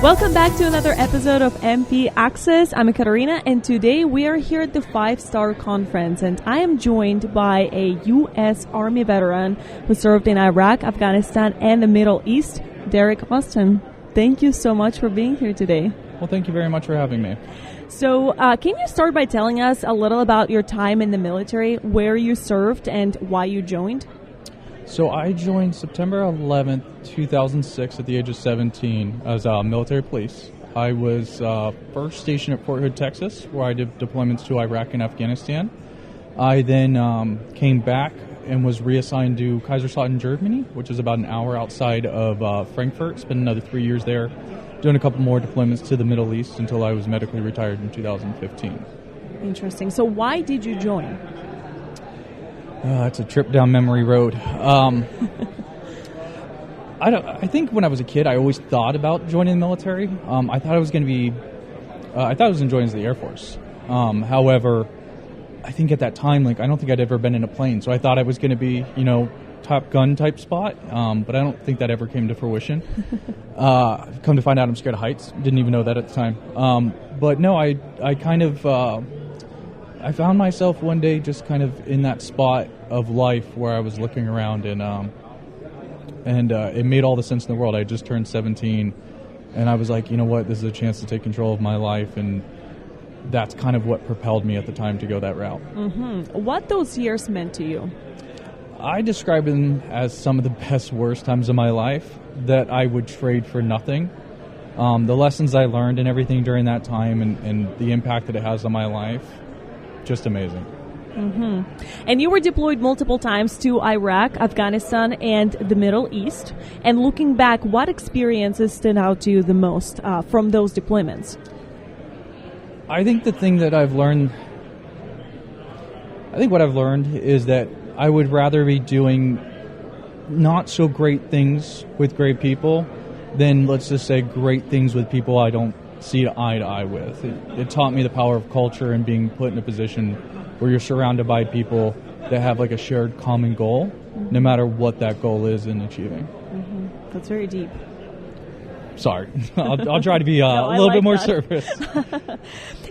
Welcome back to another episode of MP Access. I'm Katarina, and today we are here at the 5-Star Conference, and I am joined by a U.S. Army veteran who served in Iraq, Afghanistan, and the Middle East, Derek Austin. Thank you so much for being here today. Well, thank you very much for having me. So, can you start by telling us a little about your time in the military, where you served, and why you joined? So I joined September 11th, 2006 at the age of 17 as military police. I was first stationed at Fort Hood, Texas, where I did deployments to Iraq and Afghanistan. I then came back and was reassigned to Kaiserslautern, Germany, which is about an hour outside of Frankfurt. Spent another 3 years there, doing a couple more deployments to the Middle East until I was medically retired in 2015. Interesting. So why did you join? It's a trip down memory road. I think when I was a kid, I always thought about joining the military. I thought I was going to be. I thought I was going to join as the Air Force. However, I think at that time, I don't think I'd ever been in a plane, so I thought I was going to be, Top Gun type spot. But I don't think that ever came to fruition. Come to find out, I'm scared of heights. Didn't even know that at the time. But no, I kind of. I found myself one day just kind of in that spot of life where I was looking around, and it made all the sense in the world. I just turned 17, and I was like, you know what, this is a chance to take control of my life, and that's kind of what propelled me at the time to go that route. Mm-hmm. What those years meant to you? I describe them as some of the best, worst times of my life that I would trade for nothing. The lessons I learned and everything during that time and the impact that it has on my life, just amazing. Mm-hmm. And you were deployed multiple times to Iraq, Afghanistan, and the Middle East. And looking back, what experiences stood out to you the most from those deployments? I think what I've learned is that I would rather be doing not so great things with great people than, let's just say, great things with people I don't see eye to eye with. It taught me the power of culture and being put in a position where you're surrounded by people that have a shared common goal, no matter what that goal is in achieving. Mm-hmm. That's very deep. Sorry. I'll try to be a little bit more service.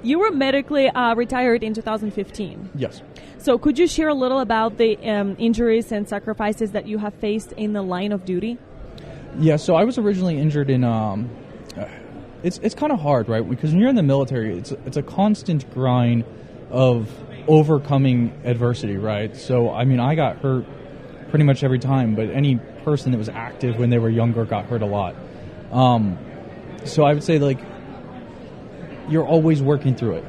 You were medically retired in 2015. Yes. So could you share a little about the injuries and sacrifices that you have faced in the line of duty? Yeah, so I was originally injured in... It's kind of hard, right? Because when you're in the military, it's a constant grind of overcoming adversity, right? So, I got hurt pretty much every time, but any person that was active when they were younger got hurt a lot. So I would say, you're always working through it.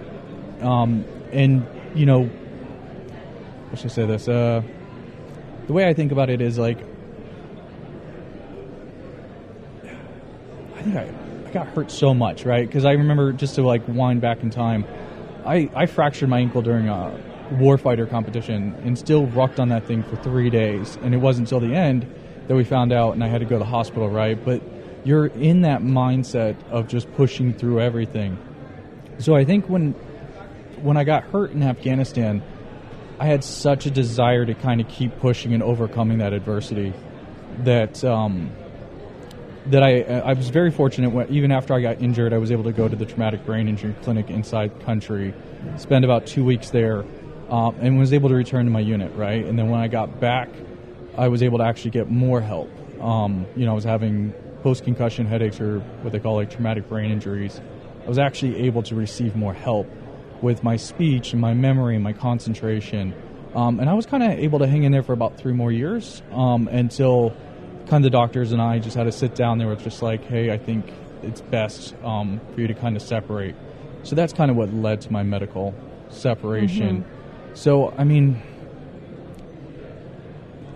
And, how should I say this? The way I think about it is, I think I got hurt so much, right? Because I remember, just to wind back in time, I fractured my ankle during a warfighter competition and still rucked on that thing for 3 days. And it wasn't until the end that we found out, and I had to go to the hospital, right? But you're in that mindset of just pushing through everything. So I think when I got hurt in Afghanistan, I had such a desire to kind of keep pushing and overcoming that adversity that I was very fortunate. Even after I got injured, I was able to go to the traumatic brain injury clinic inside country, spend about 2 weeks there, and was able to return to my unit, right? And then when I got back, I was able to actually get more help. I was having post-concussion headaches, or what they call traumatic brain injuries. I was actually able to receive more help with my speech and my memory and my concentration. And I was kind of able to hang in there for about 3 more years until... kind of the doctors and I just had to sit down. They were just like, hey, I think it's best for you to kind of separate. So that's kind of what led to my medical separation. Mm-hmm. So,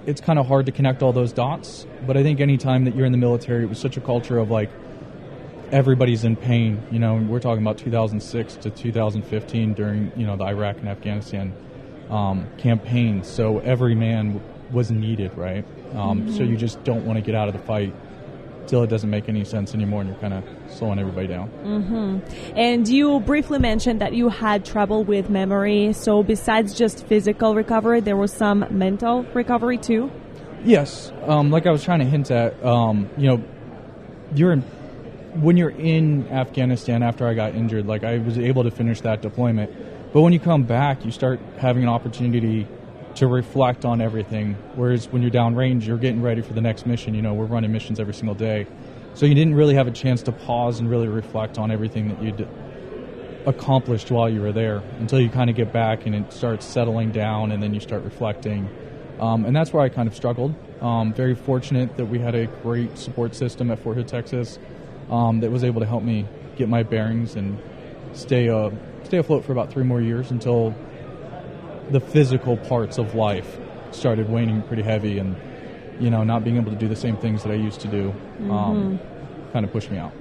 it's kind of hard to connect all those dots, but I think any time that you're in the military, it was such a culture of everybody's in pain. We're talking about 2006 to 2015 during, the Iraq and Afghanistan campaigns. So every man was needed, right? So you just don't want to get out of the fight till it doesn't make any sense anymore, and you're kind of slowing everybody down. Mm-hmm. And you briefly mentioned that you had trouble with memory. So besides just physical recovery, there was some mental recovery too? Yes. Like I was trying to hint at, you're in when you're in Afghanistan after I got injured, like I was able to finish that deployment. But when you come back, you start having an opportunity to reflect on everything. Whereas when you're downrange, you're getting ready for the next mission. You know, we're running missions every single day. So you didn't really have a chance to pause and really reflect on everything that you'd accomplished while you were there until you kind of get back and it starts settling down and then you start reflecting. And that's where I kind of struggled. Very fortunate that we had a great support system at Fort Hood, Texas, that was able to help me get my bearings and stay afloat for about 3 more years until the physical parts of life started waning pretty heavy, and not being able to do the same things that I used to do kind of pushed me out.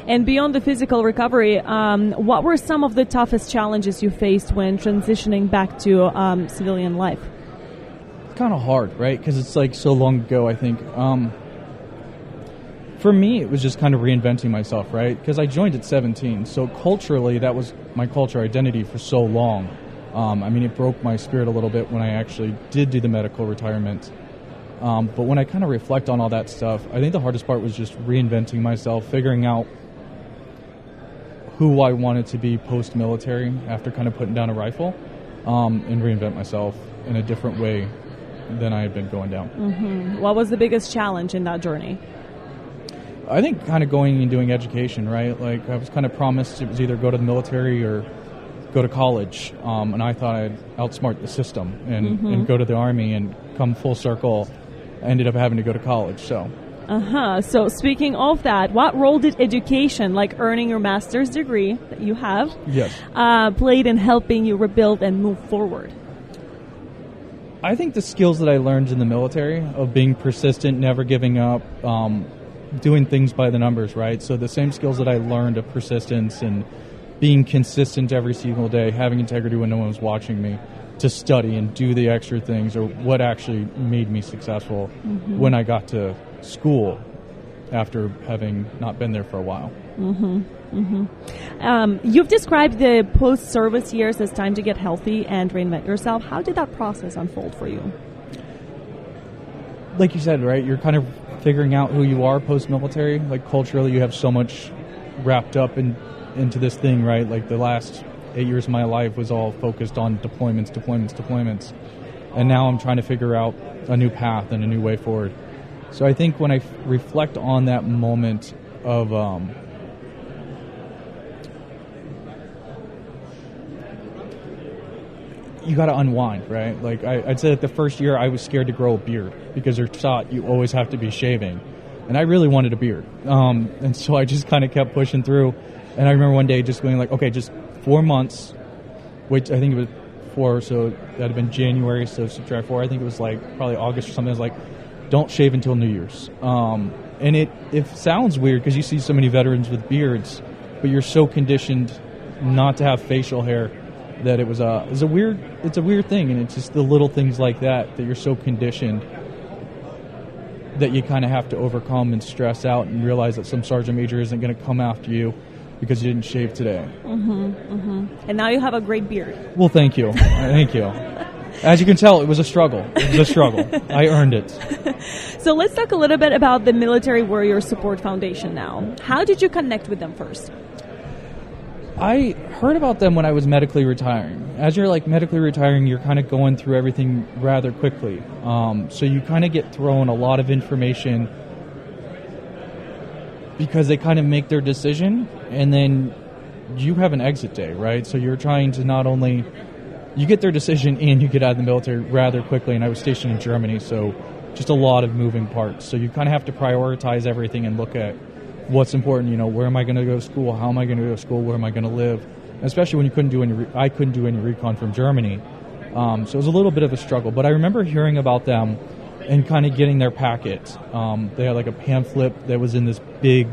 And beyond the physical recovery, what were some of the toughest challenges you faced when transitioning back to civilian life? It's kind of hard, right? Because it's like so long ago, I think. For me, it was just kind of reinventing myself, right? Because I joined at 17, so culturally, that was my culture identity for so long. I mean, it broke my spirit a little bit when I actually did do the medical retirement. But when I kind of reflect on all that stuff, I think the hardest part was just reinventing myself, figuring out who I wanted to be post-military after kind of putting down a rifle, and reinvent myself in a different way than I had been going down. Mm-hmm. What was the biggest challenge in that journey? I think kind of going and doing education, right? Like I was kind of promised it was either go to the military or go to college, and I thought I'd outsmart the system and go to the Army, and come full circle, I ended up having to go to college. So speaking of that, what role did education, like earning your master's degree that you have, yes, played in helping you rebuild and move forward? I think the skills that I learned in the military of being persistent, never giving up, doing things by the numbers, right? So the same skills that I learned of persistence and being consistent every single day, having integrity when no one was watching me, to study and do the extra things, or what actually made me successful when I got to school after having not been there for a while. You've described the post-service years as time to get healthy and reinvent yourself. How did that process unfold for you? Like you said, right, you're kind of figuring out who you are post-military. Like culturally, you have so much wrapped up into this thing, right? Like the last 8 years of my life was all focused on deployments. And now I'm trying to figure out a new path and a new way forward. So I think when I reflect on that moment of you got to unwind, right? Like I'd say that the first year I was scared to grow a beard because they're taught you always have to be shaving. And I really wanted a beard. And so I just kind of kept pushing through. And I remember one day just going like, okay, just 4 months, which I think it was 4, so that had been January, so subtract 4. I think it was like probably August or something. I was like, don't shave until New Year's. And it sounds weird because you see so many veterans with beards, but you're so conditioned not to have facial hair that it's a weird thing. And it's just the little things like that you're so conditioned that you kind of have to overcome and stress out and realize that some sergeant major isn't going to come after you because you didn't shave today. And now you have a great beard. Well, thank you. Thank you. As you can tell, it was a struggle. I earned it. So let's talk a little bit about the Military Warrior Support Foundation now. How did you connect with them first? I heard about them when I was medically retiring. As you're like medically retiring, you're kind of going through everything rather quickly. So you kind of get thrown a lot of information because they kind of make their decision, and then you have an exit day, right? So you're trying to not only, you get their decision and you get out of the military rather quickly, and I was stationed in Germany, so just a lot of moving parts. So you kind of have to prioritize everything and look at what's important, where am I going to go to school, how am I going to go to school, where am I going to live, especially when I couldn't do any recon from Germany. So it was a little bit of a struggle, but I remember hearing about them and kind of getting their packet. They had like a pamphlet that was in this big,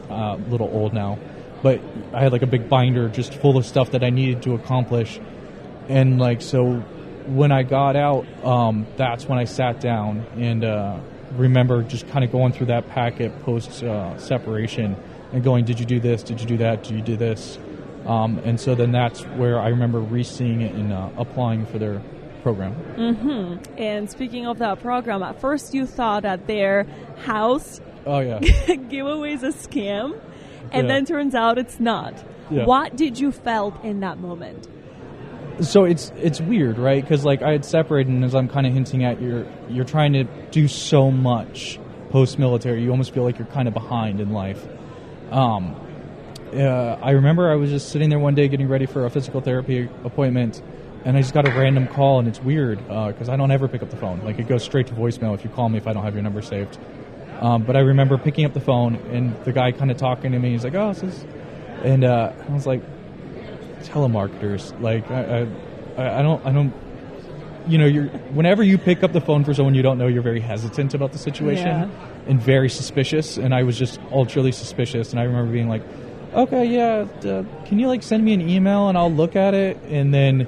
little old now, but I had like a big binder just full of stuff that I needed to accomplish. And like, so when I got out, that's when I sat down and remember just kind of going through that packet post separation and going, did you do this? Did you do that? Did you do this? And so then that's where I remember re-seeing it and applying for their program. And speaking of that program, at first you thought that their house Oh, yeah. giveaway is a scam, and then turns out it's not. Yeah. What did you felt in that moment? So it's weird, right? Because like I had separated, and as I'm kind of hinting at, you're trying to do so much post-military. You almost feel like you're kind of behind in life. I remember I was just sitting there one day getting ready for a physical therapy appointment, and I just got a random call, and it's weird because I don't ever pick up the phone. Like, it goes straight to voicemail if you call me if I don't have your number saved. But I remember picking up the phone, and the guy kind of talking to me. He's like, "Oh, this is," and I was like, "Telemarketers." Like, I don't. You know, whenever you pick up the phone for someone you don't know, you're very hesitant about the situation and very suspicious. And I was just ultra suspicious. And I remember being like, "Okay, yeah, can you like send me an email and I'll look at it?" And then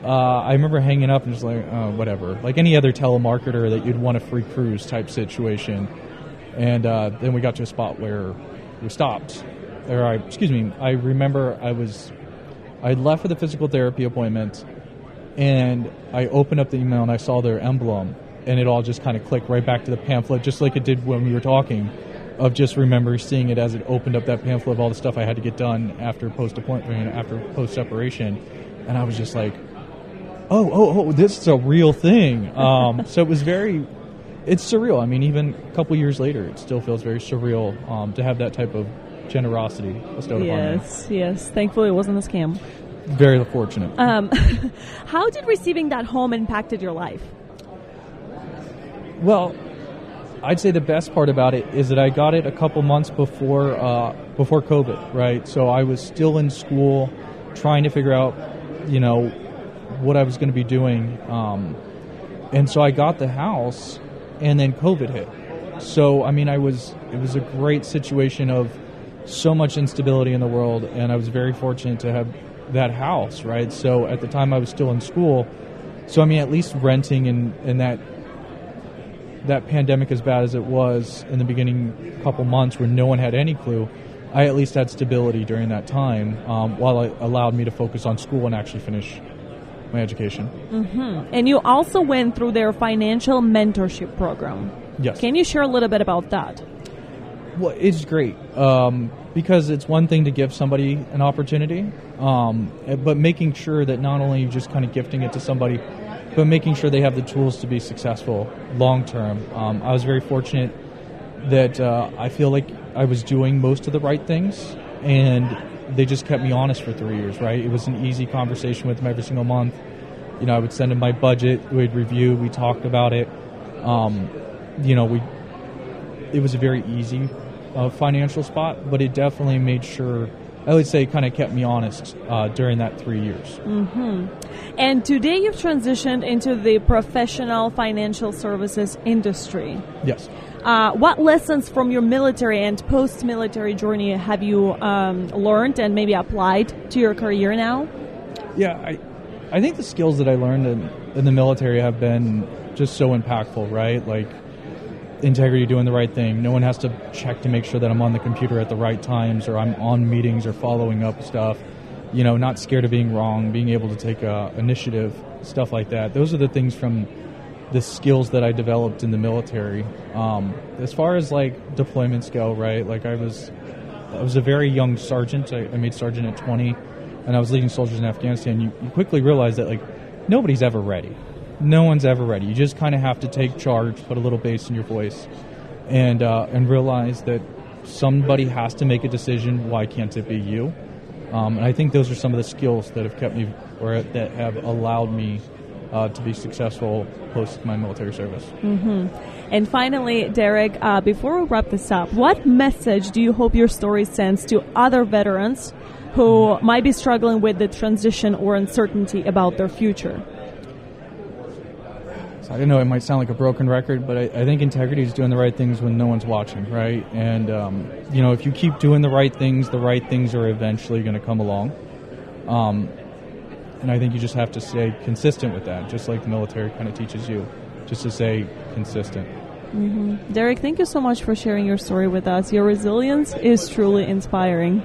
I remember hanging up and just like, "Oh, whatever." Like any other telemarketer that you'd want a free cruise type situation. And then we got to a spot where we stopped. I remember I left for the physical therapy appointment, and I opened up the email and I saw their emblem, and it all just kind of clicked right back to the pamphlet, just like it did when we were talking, of just remember seeing it as it opened up that pamphlet of all the stuff I had to get done after post-appointment, after post-separation, and I was just like, oh, this is a real thing. So it was it's surreal. I mean, even a couple years later, it still feels very surreal to have that type of generosity bestowed upon me. Yes. Thankfully, it wasn't a scam. Very fortunate. How did receiving that home impacted your life? Well, I'd say the best part about it is that I got it a couple months before COVID, right? So I was still in school trying to figure out, what I was going to be doing. And so I got the house, and then COVID hit. So, I mean, it was a great situation of so much instability in the world, and I was very fortunate to have that house, right? So at the time I was still in school. So, I mean, at least renting in that pandemic, as bad as it was in the beginning couple months where no one had any clue, I at least had stability during that time while it allowed me to focus on school and actually finish my education. Mm-hmm. And you also went through their financial mentorship program. Yes. Can you share a little bit about that? Well, it's great because it's one thing to give somebody an opportunity, but making sure that not only just kind of gifting it to somebody, but making sure they have the tools to be successful long term. I was very fortunate that I feel like I was doing most of the right things, and they just kept me honest for 3 years, right? It was an easy conversation with them every single month. I would send them my budget, we'd review, we talked about it. It was a very easy financial spot, but it definitely made sure, I would say, kind of kept me honest during that 3 years. Mm-hmm. And today you've transitioned into the professional financial services industry. Yes. What lessons from your military and post-military journey have you learned and maybe applied to your career now? Yeah, I think the skills that I learned in the military have been just so impactful, right? Like integrity, doing the right thing. No one has to check to make sure that I'm on the computer at the right times, or I'm on meetings or following up stuff. Not scared of being wrong, being able to take initiative, stuff like that. Those are the things from the skills that I developed in the military. As far as like deployments go, right? Like I was a very young sergeant. I made sergeant at 20, and I was leading soldiers in Afghanistan. You quickly realize that like nobody's ever ready. No one's ever ready. You just kind of have to take charge, put a little bass in your voice, and realize that somebody has to make a decision. Why can't it be you? And I think those are some of the skills that have kept me, or that have allowed me to be successful post my military service. Mm-hmm. And finally, Derek, before we wrap this up, what message do you hope your story sends to other veterans who might be struggling with the transition or uncertainty about their future? I don't know, it might sound like a broken record, but I think integrity is doing the right things when no one's watching, right? And, if you keep doing the right things are eventually going to come along. And I think you just have to stay consistent with that, just like the military kind of teaches you, just to stay consistent. Mm-hmm. Derek, thank you so much for sharing your story with us. Your resilience is truly inspiring.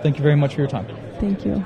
Thank you very much for your time. Thank you.